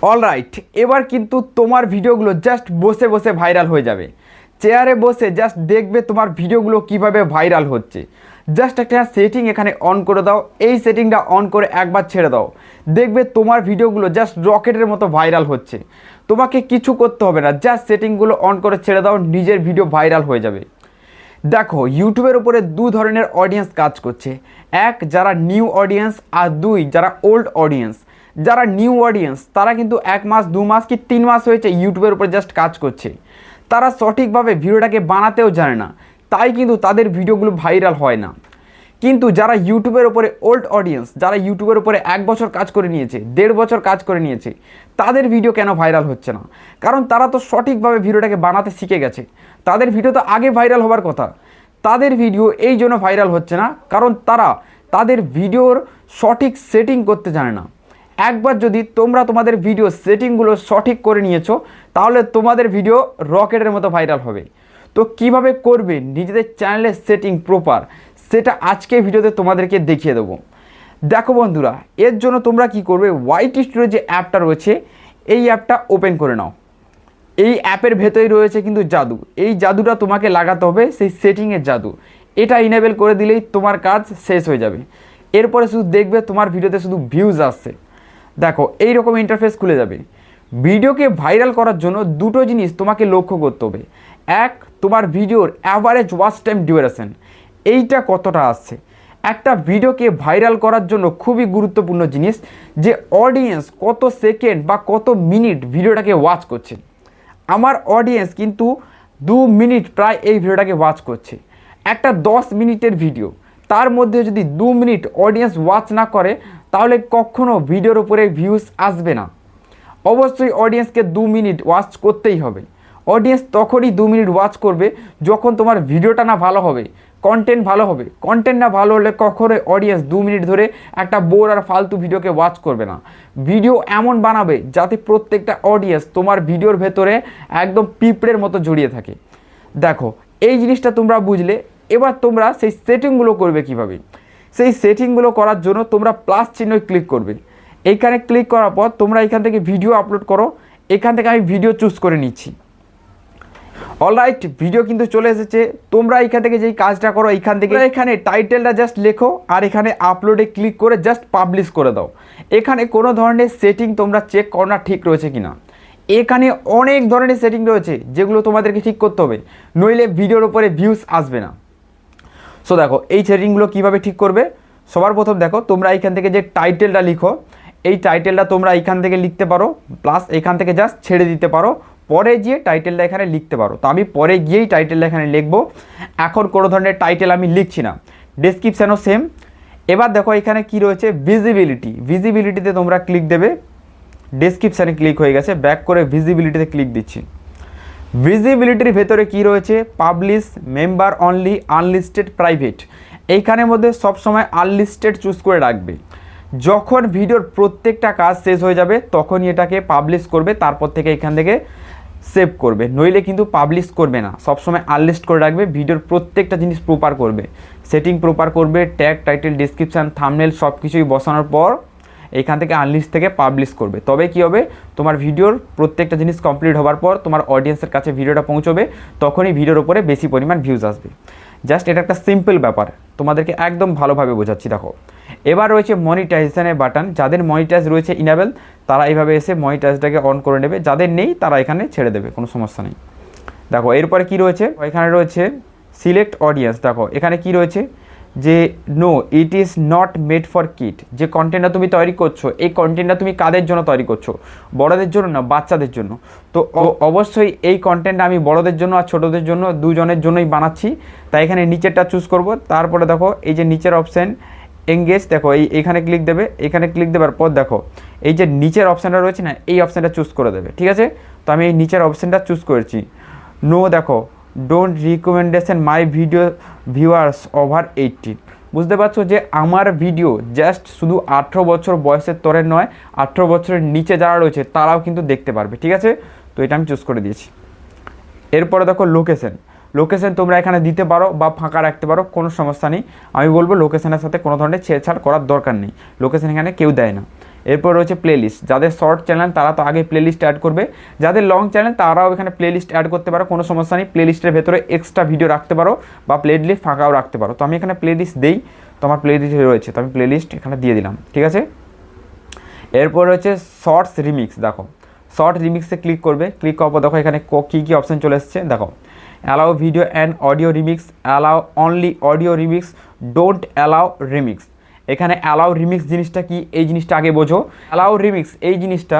Alright, এবার কিন্তু তোমার ভিডিওগুলো জাস্ট বসে বসে ভাইরাল হয়ে যাবে। চেয়ারে বসে জাস্ট দেখবে তোমার ভিডিওগুলো কিভাবে ভাইরাল হচ্ছে। জাস্ট একটা সেটিং এখানে অন করে দাও, এই সেটিংটা অন করে একবার ছেড়ে দাও, দেখবে তোমার ভিডিওগুলো জাস্ট রকেটের মতো ভাইরাল হচ্ছে। তোমাকে কিছু করতে হবে না, জাস্ট সেটিংগুলো অন করে ছেড়ে দাও, নিজের ভিডিও ভাইরাল হয়ে যাবে। দেখো, ইউটিউবের উপরে দু ধরনের অডিয়েন্স কাজ করছে। এক, যারা নিউ অডিয়েন্স, আর দুই, যারা ওল্ড অডিয়েন্স। যারা নিউ অডিয়েন্স তারা কিন্তু 1 মাস 2 মাস কি 3 মাস হয়েছে ইউটিউবের উপরে জাস্ট কাজ করছে। তারা সঠিকভাবে ভিডিওটাকে বানাতেও জানে না, তাই কিন্তু তাদের ভিডিওগুলো ভাইরাল হয় না। কিন্তু যারা ইউটিউবের উপরে ওল্ড অডিয়েন্স, যারা ইউটিউবের উপরে 1 বছর কাজ করে নিয়েছে, 1.5 বছর কাজ করে নিয়েছে, তাদের ভিডিও কেন ভাইরাল হচ্ছে না? কারণ তারা তো সঠিকভাবে ভিডিওটাকে বানাতে শিখে গেছে। তাদের ভিডিও তো আগে ভাইরাল হবার কথা, তাদের ভিডিও এই জন্য ভাইরাল হচ্ছে না কারণ তারা তাদের ভিডিওর সঠিক সেটিং করতে জানে না। একবার যদি তোমরা তোমাদের ভিডিও সেটিংগুলো সঠিক করে নিয়েছো, তাহলে তোমাদের ভিডিও রকেটের মতো ভাইরাল হবে। তো কিভাবে করবে নিজেদের চ্যানেলের সেটিং প্রপার, সেটা আজকে ভিডিওতে তোমাদেরকে দেখিয়ে দেবো। দেখো বন্ধুরা, এর জন্য তোমরা কি করবে, ওয়াইটি স্টুডিও যে অ্যাপটা রয়েছে, এই অ্যাপটা ওপেন করে নাও। এই অ্যাপের ভেতরেই রয়েছে কিন্তু জাদু। এই জাদুটা তোমাকে লাগাতে হবে, সেই সেটিংয়ের জাদু। এটা ইনেবল করে দিলেই তোমার কাজ শেষ হয়ে যাবে। এরপরে শুধু দেখবে তোমার ভিডিওতে শুধু ভিউজ আসছে। দেখো, এই রকম ইন্টারফেস খুলে যাবে। ভিডিওকে ভাইরাল করার জন্য দুটো জিনিস তোমাকে লক্ষ্য করতে হবে। এক, তোমার ভিডিওর অ্যাভারেজ ওয়াচ টাইম ডিউরেশন, এইটা কতটা আসছে। একটা ভিডিওকে ভাইরাল করার জন্য খুবই গুরুত্বপূর্ণ জিনিস যে অডিয়েন্স কত সেকেন্ড বা কত মিনিট ভিডিওটাকে ওয়াচ করছে। আমার অডিয়েন্স কিন্তু 2 মিনিট প্রায় এই ভিডিওটাকে ওয়াচ করছে। একটা 10 মিনিটের ভিডিও, তার মধ্যে যদি 2 মিনিট অডিয়েন্স ওয়াচ না করে, তাহলে কখনো ভিডিওর উপরে ভিউজ আসবে না। অবশ্যই অডিয়েন্সকে 2 মিনিট ওয়াচ করতেই হবে। অডিয়েন্স তখনই 2 মিনিট ওয়াচ করবে যখন তোমার ভিডিওটা না ভালো হবে, কন্টেন্ট ভালো হবে। কন্টেন্ট না ভালো হলে কখনোই অডিয়েন্স 2 মিনিট ধরে একটা বোর আর ফালতু ভিডিওকে ওয়াচ করবে না। ভিডিও এমন বানাবে যাতে প্রত্যেকটা অডিয়েন্স তোমার ভিডিওর ভেতরে একদম পিঁপড়ের মতো জড়িয়ে থাকে। দেখো, এই জিনিসটা তোমরা বুঝলে। এবার তোমরা সেই সেটিংগুলো করবে কিভাবে। সেই সেটিংগুলো করার জন্য তোমরা প্লাস চিহ্ন ক্লিক করবে। এইখানে ক্লিক করার পর তোমরা এখান থেকে ভিডিও আপলোড করো। এখান থেকে আমি ভিডিও চুজ করে নিচ্ছি। অলরাইট, ভিডিও কিন্তু চলে এসেছে। তোমরা এখান থেকে যেই কাজটা করো, এইখান থেকে এখানে টাইটেলটা জাস্ট লেখো, আর এখানে আপলোডে ক্লিক করে জাস্ট পাবলিশ করে দাও। এখানে কোনো ধরনের সেটিং তোমরা চেক করো না ঠিক রয়েছে কিনা। এখানে অনেক ধরনের সেটিং রয়েছে যেগুলো তোমাদেরকে ঠিক করতে হবে, নইলে ভিডিওর উপরে ভিউজ আসবে না। সো দেখো, এই সেটিংগুলো কীভাবে ঠিক করবে। সবার প্রথম দেখো, তোমরা এইখান থেকে যে টাইটেলটা লিখো, এই টাইটেলটা তোমরা এইখান থেকে লিখতে পারো, প্লাস এখান থেকে জাস্ট ছেড়ে দিতে পারো, পরে গিয়ে টাইটেলটা এখানে লিখতে পারো। তো আমি পরে গিয়েই টাইটেলটা এখানে লিখবো। এখন কোনো ধরনের টাইটেল আমি লিখছি না। ডেসক্রিপশানও সেম। এবার দেখো এখানে কি রয়েছে, ভিজিবিলিটি। ভিজিবিলিটিতে তোমরা ক্লিক দেবে। ডেসক্রিপশানে ক্লিক হয়ে গেছে, ব্যাক করে ভিজিবিলিটিতে ক্লিক দিচ্ছি। ভিজিবিলিটির ভেতরে কি রয়েছে, publish, member only, unlisted, private. এইখানের মধ্যে সবসময় আনলিস্টেড চুজ করে রাখবে। যখন ভিডিওর প্রত্যেকটা কাজ শেষ হয়ে যাবে তখনই এটাকে পাবলিশ করবে, তারপর থেকে এখান থেকে সেভ করবে, নইলে কিন্তু পাবলিশ করবে না। সবসময় আনলিস্ট করে রাখবে। ভিডিওর প্রত্যেকটা জিনিস প্রপার করবে, সেটিং প্রপার করবে, ট্যাগ, টাইটেল, ডিসক্রিপশান, থাম্বনেল সব কিছুই বসানোর পর এইখান থেকে আনলিস্ট থেকে পাবলিশ করবে। তবে কি হবে, তোমার ভিডিওর প্রত্যেকটা জিনিস কমপ্লিট হওয়ার পর তোমার অডিয়েন্সের কাছে ভিডিওটা পৌঁছবে, তখনই ভিডিওর উপরে বেশি পরিমাণ ভিউজ আসবে। জাস্ট এটা একটা সিম্পল ব্যাপার, তোমাদেরকে একদম ভালোভাবে বোঝাচ্ছি। দেখো, এবার রয়েছে মনিটাইজেশনের বাটন। যাদের মনিটাইজ রয়েছে ইনেবল, তারা এইভাবে এসে মনিটাইজটাকে অন করে নেবে। যাদের নেই তারা এখানে ছেড়ে দেবে, কোনো সমস্যা নেই। দেখো, এরপরে কি রয়েছে, এখানে রয়েছে সিলেক্ট অডিয়েন্স। দেখো এখানে কি রয়েছে যে no it is not made for kid. যে কন্টেন্টটা তুমি তৈরি করছো, এই কন্টেন্টটা তুমি কাদের জন্য তৈরি করছো, বড়দের জন্য না বাচ্চাদের জন্য? তো অবশ্যই এই কন্টেন্টটা আমি বড়দের জন্য আর ছোটোদের জন্য, দুজনের জন্যই বানাচ্ছি। তাই এখানে নিচেরটা চুজ করব। তারপরে দেখো এই যে নিচের অপশান এঙ্গেজ, দেখো এইখানে ক্লিক দেবে। এখানে ক্লিক দেওয়ার পর দেখো এই যে নিচের অপশানটা রয়েছে না, এই অপশানটা চুজ করে দেবে। ঠিক আছে, তো আমি এই নিচের অপশানটা চুজ করেছি। নো, দেখো don't recommendation my video viewers over 18। বুঝতে পারছো যে আমার ভিডিও জাস্ট শুধু 18 বছর বয়সের তরের নয়, 18 বছরের নিচে যারা রয়েছে তারাও কিন্তু দেখতে পারবে। ঠিক আছে, তো এটা আমি চুজ করে দিয়েছি। এরপরে দেখো লোকেশন। লোকেশন তোমরা এখানে দিতে পারো বা ফাঁকা রাখতে পারো, কোনো সমস্যা নেই। আমি বলবো লোকেশনের সাথে কোনো ধরনের ছেড়ছাড় করার দরকার নেই, লোকেশন এখানে কেউ দেয় না। এরপর রয়েছে প্লেলিস্ট, যাদের শর্ট চ্যানেল তারা তো আগে প্লেলিস্ট অ্যাড করবে, যাদের লং চ্যানেল তারাও এখানে প্লেলিস্ট অ্যাড করতে পারো, কোনো সমস্যা নেই। প্লেলিস্টের ভেতরে এক্সট্রা ভিডিও রাখতে পারো বা প্লেলিস্ট ফাঁকাও রাখতে পারো। তো আমি এখানে প্লেলিস্ট দেই, তো আমার প্লেলিস্ট রয়েছে, তো আমি প্লেলিস্ট এখানে দিয়ে দিলাম, ঠিক আছে। এরপর রয়েছে শর্টস রিমিক্স। দেখো শর্ট রিমিক্সে ক্লিক করবে, ক্লিক করার পর দেখো এখানে কী কী অপশান চলে এসছে। দেখো allow video and audio remix, allow only audio remix, don't allow remix. এখানে অ্যালাউ রিমিক্স জিনিসটা কি, এই জিনিসটা আগে বোঝো। অ্যালাউ রিমিক্স এই জিনিসটা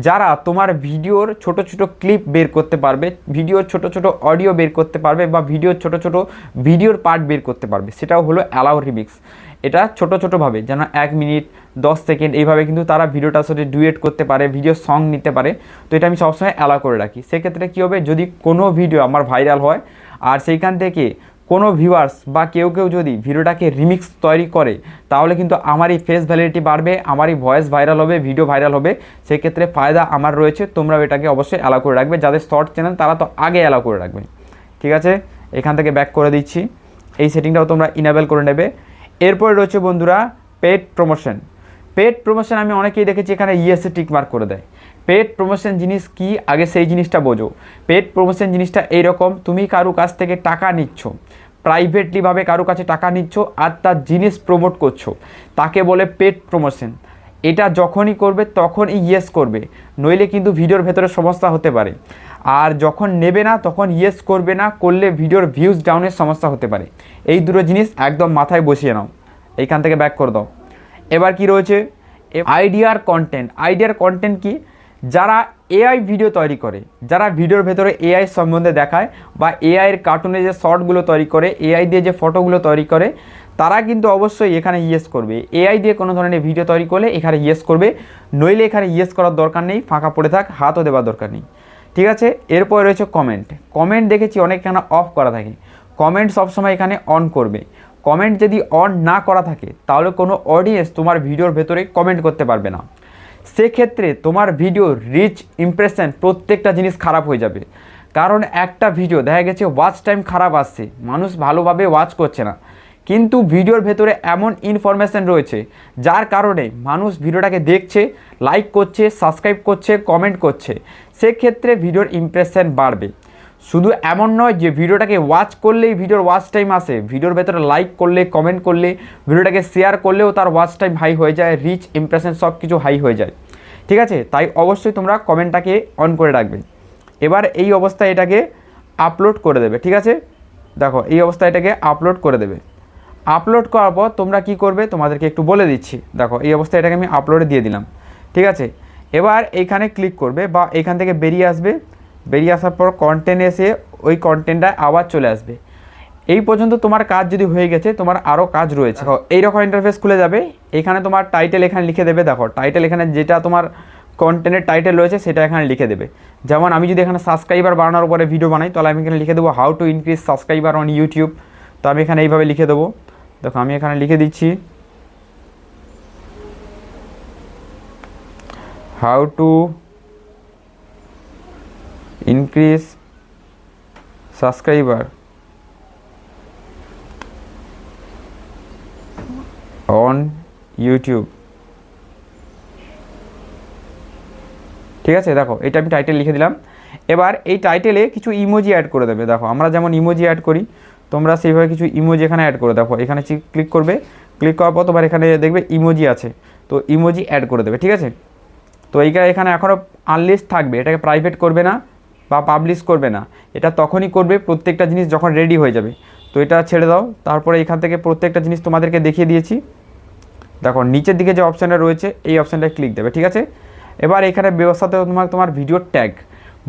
যারা তোমার ভিডিওর ছোট ছোট ক্লিপ বের করতে পারবে, ভিডিওর ছোট ছোট অডিও বের করতে পারবে বা ভিডিওর ছোট ছোট ভিডিওর পার্ট বের করতে পারবে, সেটাও হলো অ্যালাউ রিমিক্স। এটা ছোট ছোটোভাবে যেন 1 মিনিট 10 সেকেন্ড এইভাবে কিন্তু তারা ভিডিওটার সাথে ডুয়েট করতে পারে, ভিডিও সং নিতে পারে। তো এটা আমি সবসময় অ্যালাউ করে রাখি। সেক্ষেত্রে কী হবে, যদি কোনো ভিডিও আমার ভাইরাল হয় আর সেইখান থেকে কোনো ভিউয়ার্স বা কেউ যদি ভিডিওটাকে রিমিক্স তৈরি করে, তাহলে কিন্তু আমারই ফেস ভ্যালিডিটি বাড়বে, আমারই ভয়েস ভাইরাল হবে, ভিডিও ভাইরাল হবে। সেক্ষেত্রে ফায়দা আমার রয়েছে, তোমরাও এটাকে অবশ্যই অ্যালাউ করে রাখবে। যাদের শর্ট চ্যানেল তারা তো আগে অ্যালাউ করে রাখবে, ঠিক আছে। এখান থেকে ব্যাক করে দিচ্ছি, এই সেটিংটাও তোমরা ইনেবল করে নেবে। এরপরে রয়েছে বন্ধুরা পেড প্রমোশন। পেড প্রমোশন আমি অনেকেই দেখেছি এখানে ইএসএ টিক মার্ক করে দেয়। পেড প্রমোশন জিনিস কি আগে সেই জিনিসটা বোঝো। পেড প্রমোশন জিনিসটা এইরকম, তুমি কারো কাছ থেকে টাকা নিচ্ছ, প্রাইভেটলিভাবে কারো কাছে টাকা নিচ্ছ আর তার জিনিস প্রমোট করছো, তাকে বলে পেড প্রমোশন। এটা যখনই করবে তখনই ইয়েস করবে, নইলে কিন্তু ভিডিওর ভেতরে সমস্যা হতে পারে। আর যখন নেবে না তখন ইয়েস করবে না, করলে ভিডিওর ভিউজ ডাউনের সমস্যা হতে পারে। এই দুটো জিনিস একদম মাথায় বসিয়ে নাও, এইখান থেকে ব্যাক করে দাও। এবার কি রয়েছে আইডিয়ার কন্টেন্ট। আইডিয়ার কন্টেন্ট কি, যারা এআই ভিডিও তৈরি করে, যারা ভিডিওর ভেতরে এআই সম্বন্ধে দেখায় বা এআইয়ের কার্টুনে যে শর্টগুলো তৈরি করে, এআই দিয়ে যে ফটোগুলো তৈরি করে, তারা কিন্তু অবশ্যই এখানে ইয়েস করবে। এআই দিয়ে কোনো ধরনের ভিডিও তৈরি করলে এখানে ইয়েস করবে, নইলে এখানে ইয়েস করার দরকার নেই, ফাঁকা পড়ে থাক, হাতও দেওয়ার দরকার নেই, ঠিক আছে। এরপর রয়েছে কমেন্ট। কমেন্ট দেখেছি অনেক এখানে অফ করা থাকে, কমেন্ট সবসময় এখানে অন করবে। কমেন্ট যদি অন না করা থাকে তাহলে কোনো অডিয়েন্স তোমার ভিডিওর ভেতরে কমেন্ট করতে পারবে না। সেক্ষেত্রে তোমার ভিডিওর রিচ, ইমপ্রেশন প্রত্যেকটা জিনিস খারাপ হয়ে যাবে। কারণ একটা ভিডিও দেখা গেছে ওয়াচ টাইম খারাপ আসছে, মানুষ ভালোভাবে ওয়াচ করছে না, কিন্তু ভিডিওর ভেতরে এমন ইনফরমেশান রয়েছে যার কারণে মানুষ ভিডিওটাকে দেখছে, লাইক করছে, সাবস্ক্রাইব করছে, কমেন্ট করছে। সেক্ষেত্রে ভিডিওর ইমপ্রেশন বাড়বে। শুধু এমন নয় যে ভিডিওটাকে ওয়াচ করলেই ভিডিওর ওয়াচ টাইম আসে, ভিডিওর ভেতরে লাইক করলে, কমেন্ট করলে, ভিডিওটাকে শেয়ার করলেও তার ওয়াচ টাইম হাই হয়ে যায়, রিচ, ইমপ্রেশন সব কিছু হাই হয়ে যায়, ঠিক আছে। তাই অবশ্যই তোমরা কমেন্টটাকে অন করে রাখবে। এবার এই অবস্থায় এটাকে আপলোড করে দেবে, ঠিক আছে। দেখো এই অবস্থায় এটাকে আপলোড করে দেবে। আপলোড করার পর তোমরা কি করবে তোমাদেরকে একটু বলে দিচ্ছি। দেখো এই অবস্থায় এটাকে আমি আপলোডে দিয়ে দিলাম, ঠিক আছে। এবার এইখানে ক্লিক করবে বা এইখান থেকে বেরিয়ে আসবে, বেরিয়ে আসার পর কন্টেন্ট এসে ওই কন্টেন্টটা আবার চলে আসবে। এই পর্যন্ত তোমার কাজ যদি হয়ে গেছে, তোমার আরও কাজ রয়েছে। এইরকম ইন্টারফেস খুলে যাবে, এখানে তোমার টাইটেল এখানে লিখে দেবে। দেখো টাইটেল এখানে যেটা তোমার কন্টেন্টের টাইটেল রয়েছে সেটা এখানে লিখে দেবে। যেমন আমি যদি এখানে সাবস্ক্রাইবার বাড়ানোর উপরে ভিডিও বানাই, তাহলে আমি এখানে লিখে দেবো how to increase subscriber on YouTube. তো আমি এখানে এইভাবে লিখে দেবো। দেখো আমি এখানে লিখে দিচ্ছি how to increase subscriber on YouTube, ঠিক আছে। দেখো এটা আমি টাইটেল লিখে দিলাম। এবার এই টাইটেলে কিছু ইমোজি অ্যাড করে দেবে। দেখো আমরা যেমন ইমোজি অ্যাড করি, তোমরা সেইভাবে কিছু ইমোজি এখানে অ্যাড করে দেখো। এখানে ক্লিক করবে, ক্লিক করার পর তোমার এখানে দেখবে ইমোজি আছে, তো ইমোজি অ্যাড করে দেবে, ঠিক আছে। তো এইটা এখানে এখনও আনলিস্ট থাকবে, এটাকে প্রাইভেট করবে না বা পাবলিশ করবে না, এটা তখনই করবে প্রত্যেকটা জিনিস যখন রেডি হয়ে যাবে। তো এটা ছেড়ে দাও। তারপরে এখান থেকে প্রত্যেকটা জিনিস তোমাদেরকে দেখিয়ে দিয়েছি। দেখো নিচের দিকে যে অপশানটা রয়েছে এই অপশানটায় ক্লিক দেবে, ঠিক আছে। এবার এখানে ব্যবস্থাতে তোমার ভিডিও ট্যাগ।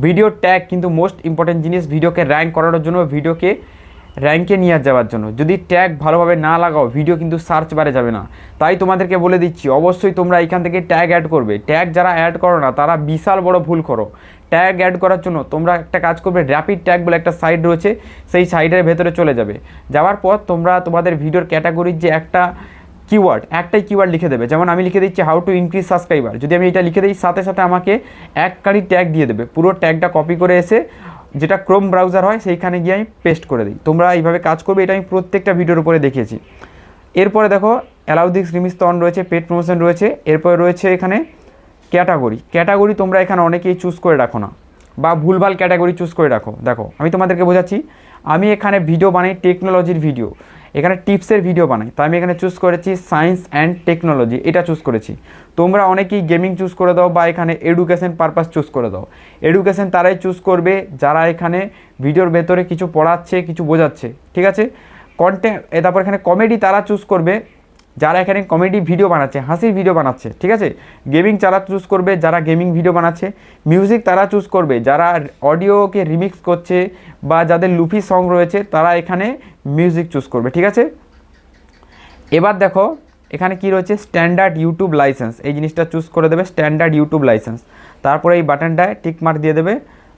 ভিডিও ট্যাগ কিন্তু মোস্ট ইম্পর্টেন্ট জিনিস ভিডিওকে র্যাঙ্ক করানোর জন্য, ভিডিওকে র্যাঙ্কে নিয়ে যাওয়ার জন্য। যদি ট্যাগ ভালোভাবে না লাগাও ভিডিও কিন্তু সার্চ বারে যাবে না। তাই তোমাদেরকে বলে দিচ্ছি অবশ্যই তোমরা এখান থেকে ট্যাগ অ্যাড করবে। ট্যাগ যারা অ্যাড করো না তারা বিশাল বড় ভুল করো। ট্যাগ অ্যাড করার জন্য তোমরা একটা কাজ করবে, র্যাপিড ট্যাগ বলে একটা সাইট রয়েছে, সেই সাইটের ভেতরে চলে যাবে। যাওয়ার পর তোমরা তোমাদের ভিডিওর ক্যাটাগরির যে একটা কিওয়ার্ড, একটাই কিওয়ার্ড লিখে দেবে। যেমন আমি লিখে দিচ্ছি হাউ টু ইনক্রিজ সাবস্ক্রাইবার। যদি আমি এটা লিখে দিই সাথে সাথে আমাকে এক কারি ট্যাগ দিয়ে দেবে। পুরো ট্যাগটা কপি করে এসে যেটা ক্রোম ব্রাউজার হয় সেইখানে গিয়ে আমি পেস্ট করে দিই। তোমরা এইভাবে কাজ করবে, এটা আমি প্রত্যেকটা ভিডিওর উপরে দেখিয়েছি। এরপরে দেখো অ্যালাউ দিস রিমিক্স তো অন রয়েছে, পেড প্রমোশন রয়েছে। এরপরে রয়েছে এখানে ক্যাটাগরি তোমরা এখানে অনেকেই চুজ করে রাখো না বা ভুলভাল ক্যাটাগরি চুজ করে রাখো। দেখো আমি তোমাদেরকে বোঝাচ্ছি, আমি এখানে ভিডিও বানাই টেকনোলজির ভিডিও, এখানে টিপসের ভিডিও বানাই, তো আমি এখানে চুজ করেছি সায়েন্স অ্যান্ড টেকনোলজি, এটা চুজ করেছি। তোমরা অনেকেই গেমিং চুজ করে দাও বা এখানে এডুকেশন পারপাস চুজ করে দাও। এডুকেশন তারাই চুজ করবে যারা এখানে ভিডিওর ভেতরে কিছু পড়াচ্ছে, কিছু বোঝাচ্ছে, ঠিক আছে। কন্টেন্ট তারপর এখানে কমেডি তারা চুজ করবে যারা এখানে কমেডি ভিডিও বানাচ্ছে, হাসির ভিডিও বানাচ্ছে, ঠিক আছে। গেমিং তারা চুজ করবে যারা গেমিং ভিডিও বানাচ্ছে। মিউজিক তারা চুজ করবে যারা অডিওকে রিমিক্স করছে বা যাদের লুফি সং রয়েছে তারা এখানে মিউজিক চুজ করবে, ঠিক আছে। এবার দেখো এখানে কি রয়েছে, স্ট্যান্ডার্ড ইউটিউব লাইসেন্স, এই জিনিসটা চুজ করে দেবে, স্ট্যান্ডার্ড ইউটিউব লাইসেন্স। তারপরে এই বাটনটায় টিক মার্ক দিয়ে দেবে।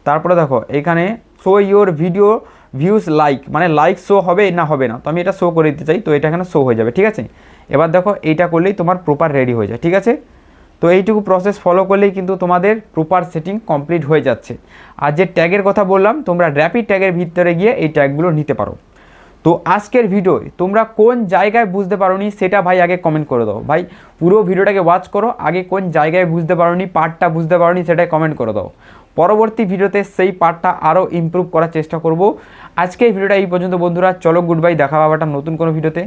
তারপরে দেখো এখানে show your video views like, মানে লাইক শো হবে না হবে না, তো আমি এটা শো করে দিতে চাই, তো এটা এখানে শো হয়ে যাবে, ঠিক আছে। এবার দেখো এইটা করলেই তোমার প্রপার রেডি হয়ে যায়, ঠিক আছে। তো এইটুকু প্রসেস ফলো করলেই কিন্তু তোমাদের প্রপার সেটিং কমপ্লিট হয়ে যাচ্ছে। আর যে ট্যাগের কথা বললাম, তোমরা র্যাপিড ট্যাগের ভিতরে গিয়ে এই ট্যাগগুলো নিতে পারো। তো আজকের ভিডিওয় তোমরা কোন জায়গায় বুঝতে পারোনি সেটা ভাই আগে কমেন্ট করে দাও। ভাই পুরো ভিডিওটাকে ওয়াচ করো, আগে কোন জায়গায় বুঝতে পারোনি, পার্টটা বুঝতে পারোনি সেটাই কমেন্ট করে দাও। পরবর্তী ভিডিওতে সেই পার্টটা আরও ইমপ্রুভ করার চেষ্টা করব। আজকের ভিডিওটা এই পর্যন্ত বন্ধুরা, চলো গুড বাই, দেখা হবে একটা নতুন কোনো ভিডিওতে।